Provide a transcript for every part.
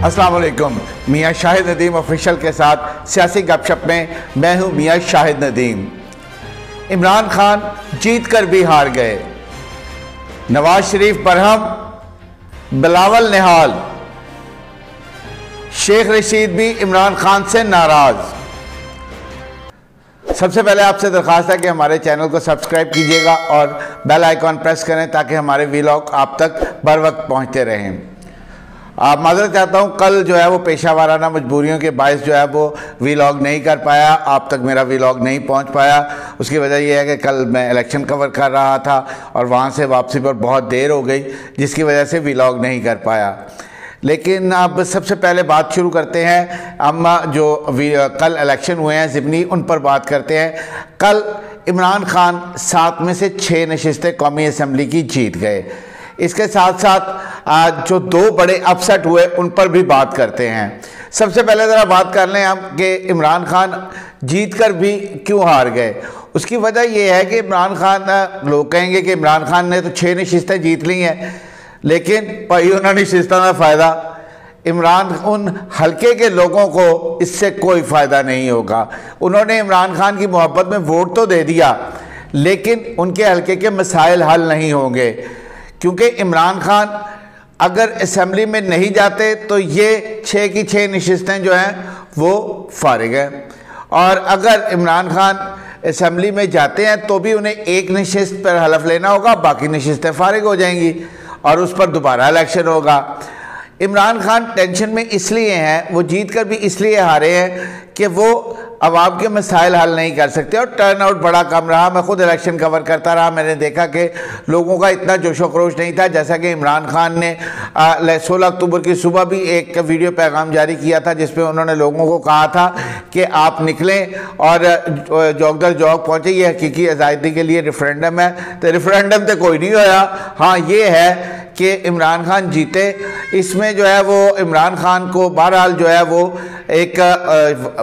अस्सलाम वालेकुम। मियाँ शाहिद नदीम ऑफिशियल के साथ सियासी गपशप में मैं हूँ मियाँ शाहिद नदीम। इमरान खान जीत कर भी हार गए, नवाज शरीफ बरहम, बिलावल निहाल, शेख रशीद भी इमरान खान से नाराज। सबसे पहले आपसे दरख्वास्त है कि हमारे चैनल को सब्सक्राइब कीजिएगा और बेल आइकॉन प्रेस करें ताकि हमारे वीलॉग आप तक बर वक्त पहुँचते रहें। आप माजरत चाहता हूँ, कल जो है वो पेशा वाराना मजबूरियों के बायस जो है वो वीलॉग नहीं कर पाया, आप तक मेरा वीलॉग नहीं पहुँच पाया। उसकी वजह यह है कि कल मैं इलेक्शन कवर कर रहा था और वहाँ से वापसी पर बहुत देर हो गई, जिसकी वजह से वीलॉग नहीं कर पाया। लेकिन अब सबसे पहले बात शुरू करते हैं, हम जो कल इलेक्शन हुए हैं ज़िमनी, उन पर बात करते हैं। कल इमरान खान 7 में से 6 नशिस्तें कौमी असम्बली की जीत गए। इसके साथ साथ जो 2 बड़े अपसेट हुए उन पर भी बात करते हैं। सबसे पहले ज़रा बात कर लें हम कि इमरान खान जीत कर भी क्यों हार गए। उसकी वजह यह है कि इमरान खान, लोग कहेंगे कि इमरान खान ने तो 6 नशिस्तें जीत ली हैं, लेकिन भाई उन नशिस्तों का फ़ायदा उन हल्के के लोगों को इससे कोई फ़ायदा नहीं होगा। उन्होंने इमरान खान की मोहब्बत में वोट तो दे दिया, लेकिन उनके हल्के के मसाइल हल नहीं होंगे, क्योंकि इमरान खान अगर असम्बली में नहीं जाते तो ये 6 की 6 नशिस्तें जो हैं वो फारिग हैं, और अगर इमरान खान असम्बली में जाते हैं तो भी उन्हें 1 नशिस्त पर हलफ लेना होगा, बाकी नशिस्तें फारिग हो जाएंगी और उस पर दोबारा इलेक्शन होगा। इमरान खान टेंशन में इसलिए हैं, वो जीत कर भी इसलिए हारे हैं कि वो अवाम के मसाइल हल नहीं कर सकते और टर्न आउट बड़ा कम रहा। मैं खुद इलेक्शन कवर करता रहा, मैंने देखा कि लोगों का इतना जोशो खरोश नहीं था। जैसा कि इमरान खान ने 16 अक्टूबर की सुबह भी एक वीडियो पैगाम जारी किया था जिसमें उन्होंने लोगों को कहा था कि आप निकलें और जौक दर जौक पहुँचे, ये हकीकी आज़ादी के लिए रेफरेंडम है। तो रेफरेंडम तो कोई नहीं होया। हाँ, ये है कि इमरान खान जीते, इसमें जो है वो इमरान खान को बहरहाल जो है वो एक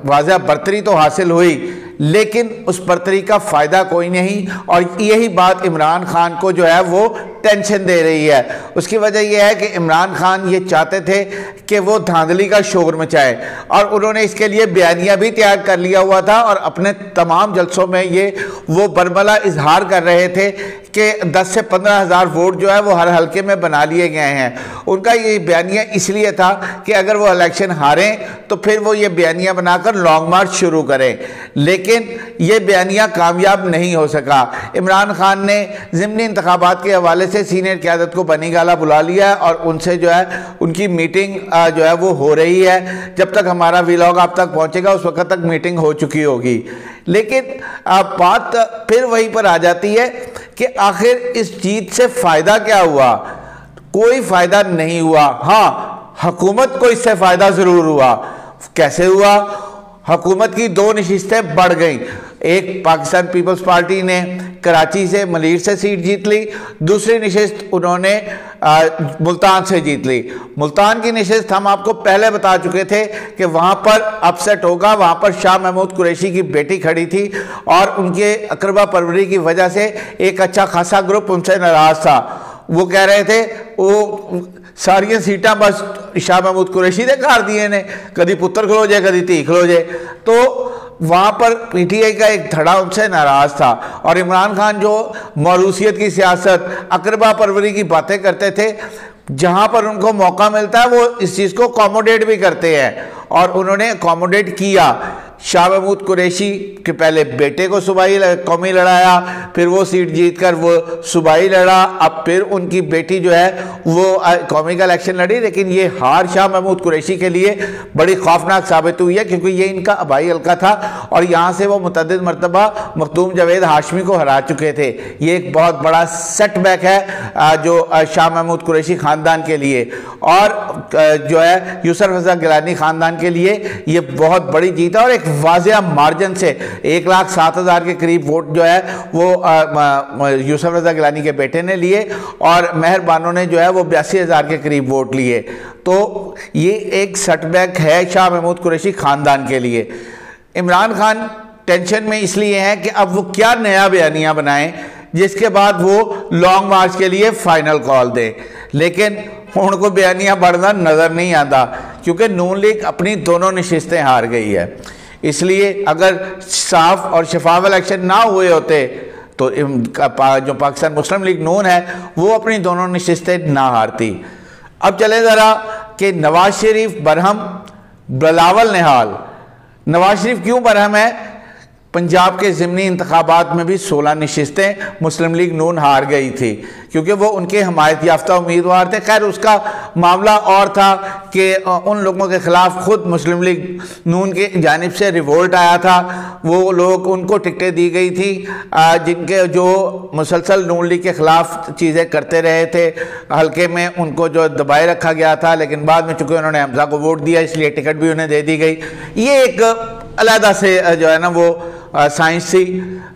वाज़ह बरतरी तो हासिल हुई, लेकिन उस बरतरी का फ़ायदा कोई नहीं, और यही बात इमरान खान को जो है वो टेंशन दे रही है। उसकी वजह यह है कि इमरान खान ये चाहते थे कि वो धांधली का शोर मचाए, और उन्होंने इसके लिए बयानिया भी तैयार कर लिया हुआ था और अपने तमाम जलसों में ये वो बरमला इजहार कर रहे थे कि 10 से 15 हज़ार वोट जो है वो हर हल्के में बना लिए गए हैं। उनका ये बयानिया इसलिए था कि अगर वो इलेक्शन हारें तो फिर वो ये बयानिया बनाकर लॉन्ग मार्च शुरू करें, लेकिन ये बयानिया कामयाब नहीं हो सका। इमरान खान ने ज़िमनी इंतखाबात के हवाले से सीनियर क़यादत को बनी गाला बुला लिया है और उनसे जो है उनकी मीटिंग जो है वो हो रही है। जब तक हमारा वीलॉग आप तक पहुँचेगा उस वक्त तक मीटिंग हो चुकी होगी। लेकिन बात फिर वहीं पर आ जाती है कि आखिर इस जीत से फ़ायदा क्या हुआ। कोई फ़ायदा नहीं हुआ। हाँ, हुकूमत को इससे फ़ायदा ज़रूर हुआ। कैसे हुआ? हुकूमत की 2 नशिस्तें बढ़ गईं। एक पाकिस्तान पीपल्स पार्टी ने कराची से, मलीर से सीट जीत ली, दूसरी नशिस्त उन्होंने मुल्तान से जीत ली। मुल्तान की नशिस्त हम आपको पहले बता चुके थे कि वहाँ पर अपसेट होगा। वहाँ पर शाह महमूद कुरैशी की बेटी खड़ी थी और उनके अकरबा परवरी की वजह से एक अच्छा खासा ग्रुप उनसे नाराज़ था। वो कह रहे थे वो सारिया सीटा बस शाह महमूद कुरैशी ने कर दिए ने, कभी पुत्र खलो जाए कभी धी खलो जाए। तो वहाँ पर पीटीआई का एक धड़ा उनसे नाराज़ था, और इमरान खान जो मौरूसियत की सियासत, अकरबा परवरी की बातें करते थे, जहाँ पर उनको मौका मिलता है वो इस चीज़ को अकोमोडेट भी करते हैं, और उन्होंने अकोमोडेट किया। शाह महमूद कुरैशी के पहले बेटे को सूबाई कौमी लड़ाया, फिर वो सीट जीतकर वो सूबाई लड़ा, अब फिर उनकी बेटी जो है वो कौमी का इलेक्शन लड़ी। लेकिन ये हार शाह महमूद कुरैशी के लिए बड़ी खौफनाक साबित हुई है, क्योंकि ये इनका आबाई हल्का था और यहाँ से वो मुतअद्दिद मरतबा मखदूम जावेद हाशमी को हरा चुके थे। ये एक बहुत बड़ा सेटबैक है जो शाह महमूद कुरैशी ख़ानदान के लिए, और जो है यूसुफ रज़ा गिलानी ख़ानदान के लिए ये बहुत बड़ी जीत है। और एक वाज़िया मार्जिन से 1,07,000 के करीब वोट जो है वो यूसुफ रज़ा गिलानी के बेटे ने लिए, और मेहर बानो ने जो है वो 82,000 के करीब वोट लिए। तो ये एक सेटबैक है शाह महमूद कुरैशी ख़ानदान के लिए। इमरान खान टेंशन में इसलिए हैं कि अब वो क्या नया बयानिया बनाएं जिसके बाद वो लॉन्ग मार्च के लिए फाइनल कॉल दें। लेकिन उनको बयानियां बढ़ना नज़र नहीं आता क्योंकि नून लीग अपनी दोनों नशिस्तें हार गई है। इसलिए अगर साफ और शफाफ इलेक्शन ना हुए होते तो जो पाकिस्तान मुस्लिम लीग नून है वो अपनी दोनों नशिस्तें ना हारती। अब चले ज़रा कि नवाज शरीफ बरहम, बिलावल निहाल। नवाज शरीफ क्यों बरहम है? पंजाब के ज़िमनी इंतखाबात में भी 16 नशिस्तें मुस्लिम लीग नून हार गई थी क्योंकि वो उनके हमायत याफ्ता उम्मीदवार थे। खैर उसका मामला और था कि उन लोगों के ख़िलाफ़ ख़ुद मुस्लिम लीग नून के जानिब से रिवोल्ट आया था। वो लोग, उनको टिकटें दी गई थी जिनके जो मुसलसल नून लीग के ख़िलाफ़ चीज़ें करते रहे थे। हल्के में उनको जो दबाए रखा गया था, लेकिन बाद में चूँकि उन्होंने हमजा को वोट दिया इसलिए टिकट भी उन्हें दे दी गई। ये एक अलहदा से जो है ना वो साइंस थी।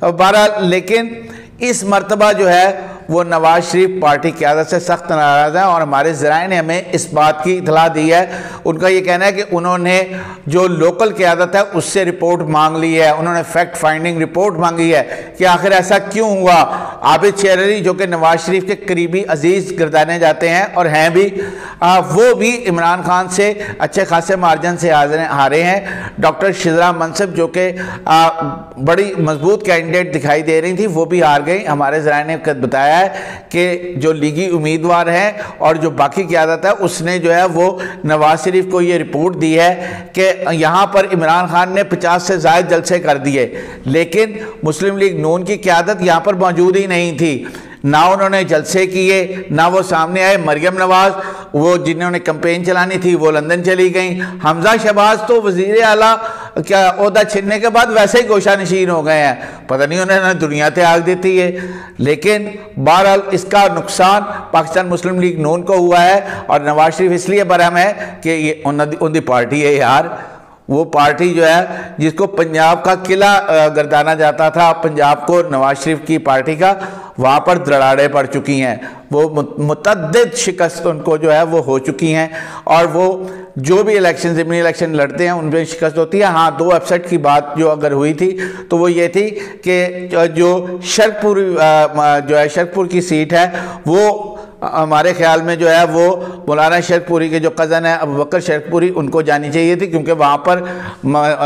बहरहाल लेकिन इस मरतबा जो है वो नवाज शरीफ पार्टी क़यादत से सख्त नाराज़ है और हमारे ज़राए ने हमें इस बात की इतला दी है। उनका ये कहना है कि उन्होंने जो लोकल क़यादत है उससे रिपोर्ट मांग ली है, उन्होंने फैक्ट फाइंडिंग रिपोर्ट मांगी है कि आखिर ऐसा क्यों हुआ। आबिद शेर अली जो कि नवाज शरीफ के करीबी अजीज़ गर्दाने जाते हैं और हैं भी, वो भी इमरान खान से अच्छे खासे मार्जिन से हारे हैं। डॉक्टर शिजरा मनसब जो कि बड़ी मजबूत कैंडिडेट दिखाई दे रही थी वो भी हार गई। हमारे ज़राए ने बताया कि जो लीगी उम्मीदवार हैं और जो बाकी क़यादत है उसने जो है वो नवाज शरीफ को ये रिपोर्ट दी है कि यहाँ पर इमरान खान ने 50 से ज़ायद जलसे कर दिए, लेकिन मुस्लिम लीग नून की क़यादत यहाँ पर मौजूद ही नहीं थी। ना उन्होंने जलसे किए, ना वो सामने आए। मरियम नवाज वो जिन्होंने कैंपेन चलानी थी वो लंदन चली गई। हमजा शहबाज तो वज़ीर आला क्या ओहदा छीनने के बाद वैसे ही गोशा नशीन हो गए हैं, पता नहीं उन्होंने दुनिया त्याग देती है। लेकिन बहरहाल इसका नुकसान पाकिस्तान मुस्लिम लीग नून को हुआ है और नवाज शरीफ इसलिए बरहम है कि ये उनकी पार्टी है यार। वो पार्टी जो है जिसको पंजाब का किला गर्दाना जाता था, पंजाब को नवाज शरीफ की पार्टी का, वहाँ पर दराड़े पड़ चुकी हैं। वो मुतअद्दिद शिकस्त उनको जो है वो हो चुकी हैं और वो जो भी इलेक्शन ज़िमनी इलेक्शन लड़ते हैं उनमें शिकस्त होती है। हाँ, 2 अपसेट की बात जो अगर हुई थी तो वो ये थी कि जो शरकपुर जो है शरकपुर की सीट है वो हमारे ख्याल में जो है वो मौलाना शरकपुरी के जो कज़न है अबू बकर शरकपुरी उनको जानी चाहिए थी क्योंकि वहाँ पर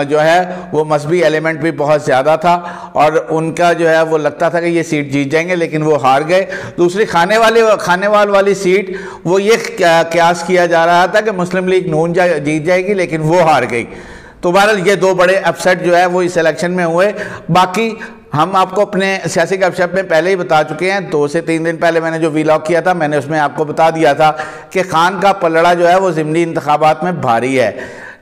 जो है वो मजहबी एलिमेंट भी बहुत ज़्यादा था और उनका जो है वो लगता था कि ये सीट जीत जाएंगे, लेकिन वो हार गए। दूसरी खानेवाल वाली सीट वो ये क्यास किया जा रहा था कि मुस्लिम लीग नून जीत जाएगी, लेकिन वो हार गई। तो बहरहाल ये 2 बड़े अपसेट जो है वो इस इलेक्शन में हुए। बाकी हम आपको अपने सियासी गपशप में पहले ही बता चुके हैं, 2 से 3 दिन पहले मैंने जो वीलॉग किया था मैंने उसमें आपको बता दिया था कि खान का पलड़ा जो है वो ज़िमनी इंतखाबात में भारी है।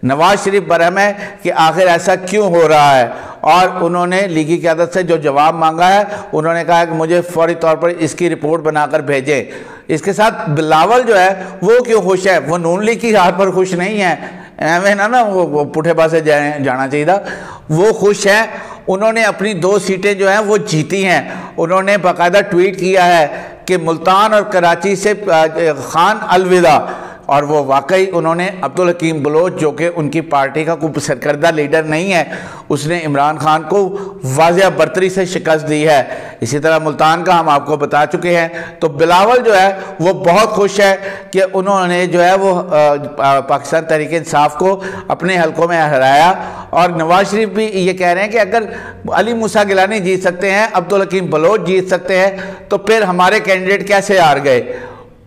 नवाज शरीफ बरहम है कि आखिर ऐसा क्यों हो रहा है और उन्होंने लीगी क़यादत से जो जवाब मांगा है उन्होंने कहा कि मुझे फौरी तौर पर इसकी रिपोर्ट बनाकर भेजें। इसके साथ बिलावल जो है वो क्यों खुश है? वो नून लीग की हार पर खुश नहीं है, एवं ना वो पुठे पासे जाना चाहिए था। वो खुश हैं, उन्होंने अपनी 2 सीटें जो हैं वो जीती हैं। उन्होंने बाकायदा ट्वीट किया है कि मुल्तान और कराची से खान अलविदा, और वो वाकई उन्होंने अब्दुल हकीम बलोच जो कि उनकी पार्टी का कोई सरकर्दा लीडर नहीं है, उसने इमरान खान को वाज़िया बर्तरी से शिकस्त दी है। इसी तरह मुल्तान का हम आपको बता चुके हैं। तो बिलावल जो है वो बहुत खुश है कि उन्होंने जो है वो पाकिस्तान तहरीक इंसाफ को अपने हलकों में हराया। और नवाज शरीफ भी ये कह रहे हैं कि अगर अली मूसा गिलानी जीत सकते हैं, अब्दुल हकीम बलोच जीत सकते हैं, तो फिर हमारे कैंडिडेट कैसे हार गए?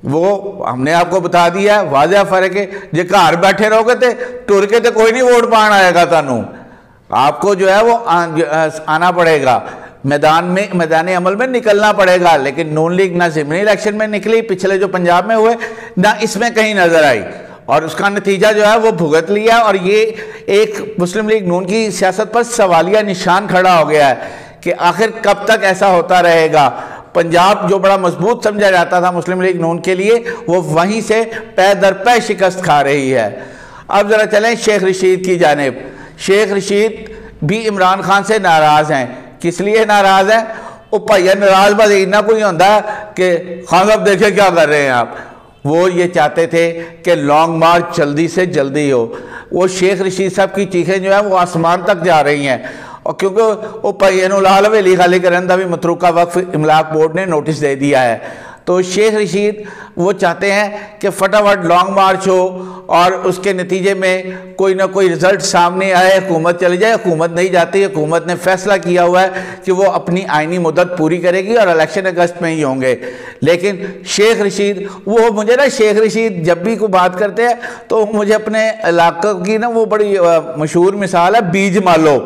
वो हमने आपको बता दिया, वाज़िया फ़र्क है। जो घर बैठे रहोगे तो टुर के तो कोई नहीं वोट पान आएगा, तानू आपको जो है वो आना पड़ेगा, मैदान अमल में निकलना पड़ेगा। लेकिन नून लीग ना ज़िमनी इलेक्शन में निकली, पिछले जो पंजाब में हुए, ना इसमें कहीं नजर आई, और उसका नतीजा जो है वो भुगत लिया। और ये एक मुस्लिम लीग नून की सियासत पर सवालिया निशान खड़ा हो गया है कि आखिर कब तक ऐसा होता रहेगा। पंजाब जो बड़ा मजबूत समझा जाता था मुस्लिम लीग नून के लिए, वो वहीं से पै दर पै शिकस्त खा रही है। अब ज़रा चलें शेख रशीद की जानिब। शेख रशीद भी इमरान खान से नाराज़ हैं। किस लिए नाराज़ हैं? वो भैया नाराज़ बस इतना कोई होता कि खान साहब देखे क्या कर रहे हैं आप। वो ये चाहते थे कि लॉन्ग मार्च जल्दी से जल्दी हो। वो शेख रशीद साहब की चीखें जो है वो आसमान तक जा रही हैं, और क्योंकि वो भैया लाल हवेली खाली करने का भी मतरूका वक्फ इमलाक बोर्ड ने नोटिस दे दिया है। तो शेख रशीद वो चाहते हैं कि फटाफट लॉन्ग मार्च हो और उसके नतीजे में कोई ना कोई रिजल्ट सामने आए, हुकूमत चली जाए। हुकूमत नहीं जाती, हुकूमत ने फैसला किया हुआ है कि वो अपनी आइनी मुद्दत पूरी करेगी और इलेक्शन अगस्त में ही होंगे। लेकिन शेख रशीद वो मुझे ना, शेख रशीद जब भी कोई बात करते हैं तो मुझे अपने इलाके की ना वो बड़ी मशहूर मिसाल है बीज मालो।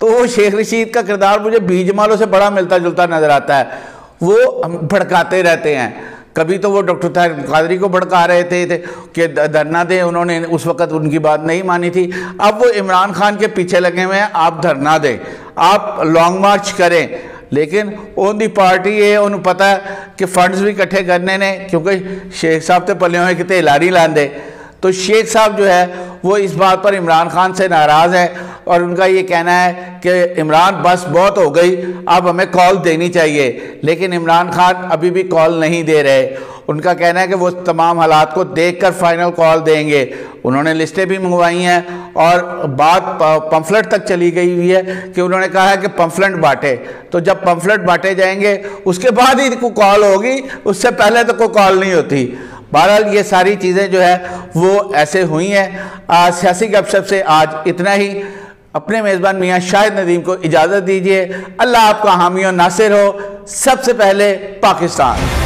तो वो शेख रशीद का किरदार मुझे बीज मालो से बड़ा मिलता जुलता नजर आता है। वो भड़काते रहते हैं। कभी तो वो डॉक्टर ताहिर कादरी को भड़का रहे थे कि धरना दें, उन्होंने उस वक्त उनकी बात नहीं मानी थी। अब वो इमरान खान के पीछे लगे हुए हैं, आप धरना दें, आप लॉन्ग मार्च करें। लेकिन उनकी पार्टी है, उन्हें पता है कि फंड्स भी इकट्ठे करने ने, क्योंकि शेख साहब तो पले हुए कितने लारी लांदे। तो शेख साहब जो है वो इस बात पर इमरान खान से नाराज़ है और उनका ये कहना है कि इमरान बस बहुत हो गई, अब हमें कॉल देनी चाहिए। लेकिन इमरान खान अभी भी कॉल नहीं दे रहे। उनका कहना है कि वो तमाम हालात को देखकर फाइनल कॉल देंगे। उन्होंने लिस्टें भी मंगवाई हैं और बात पम्फलेट तक चली गई हुई है कि उन्होंने कहा है कि पम्फलेट बांटे। तो जब पम्फलेट बांटे जाएंगे उसके बाद ही कोई कॉल होगी, उससे पहले तो कोई कॉल नहीं होती। बहरहाल ये सारी चीज़ें जो है वो ऐसे हुई हैं। सियासी गपशप से आज इतना ही। अपने मेज़बान मियाँ शाहिद नदीम को इजाज़त दीजिए। अल्लाह आपका हामी और नासिर हो। सबसे पहले पाकिस्तान।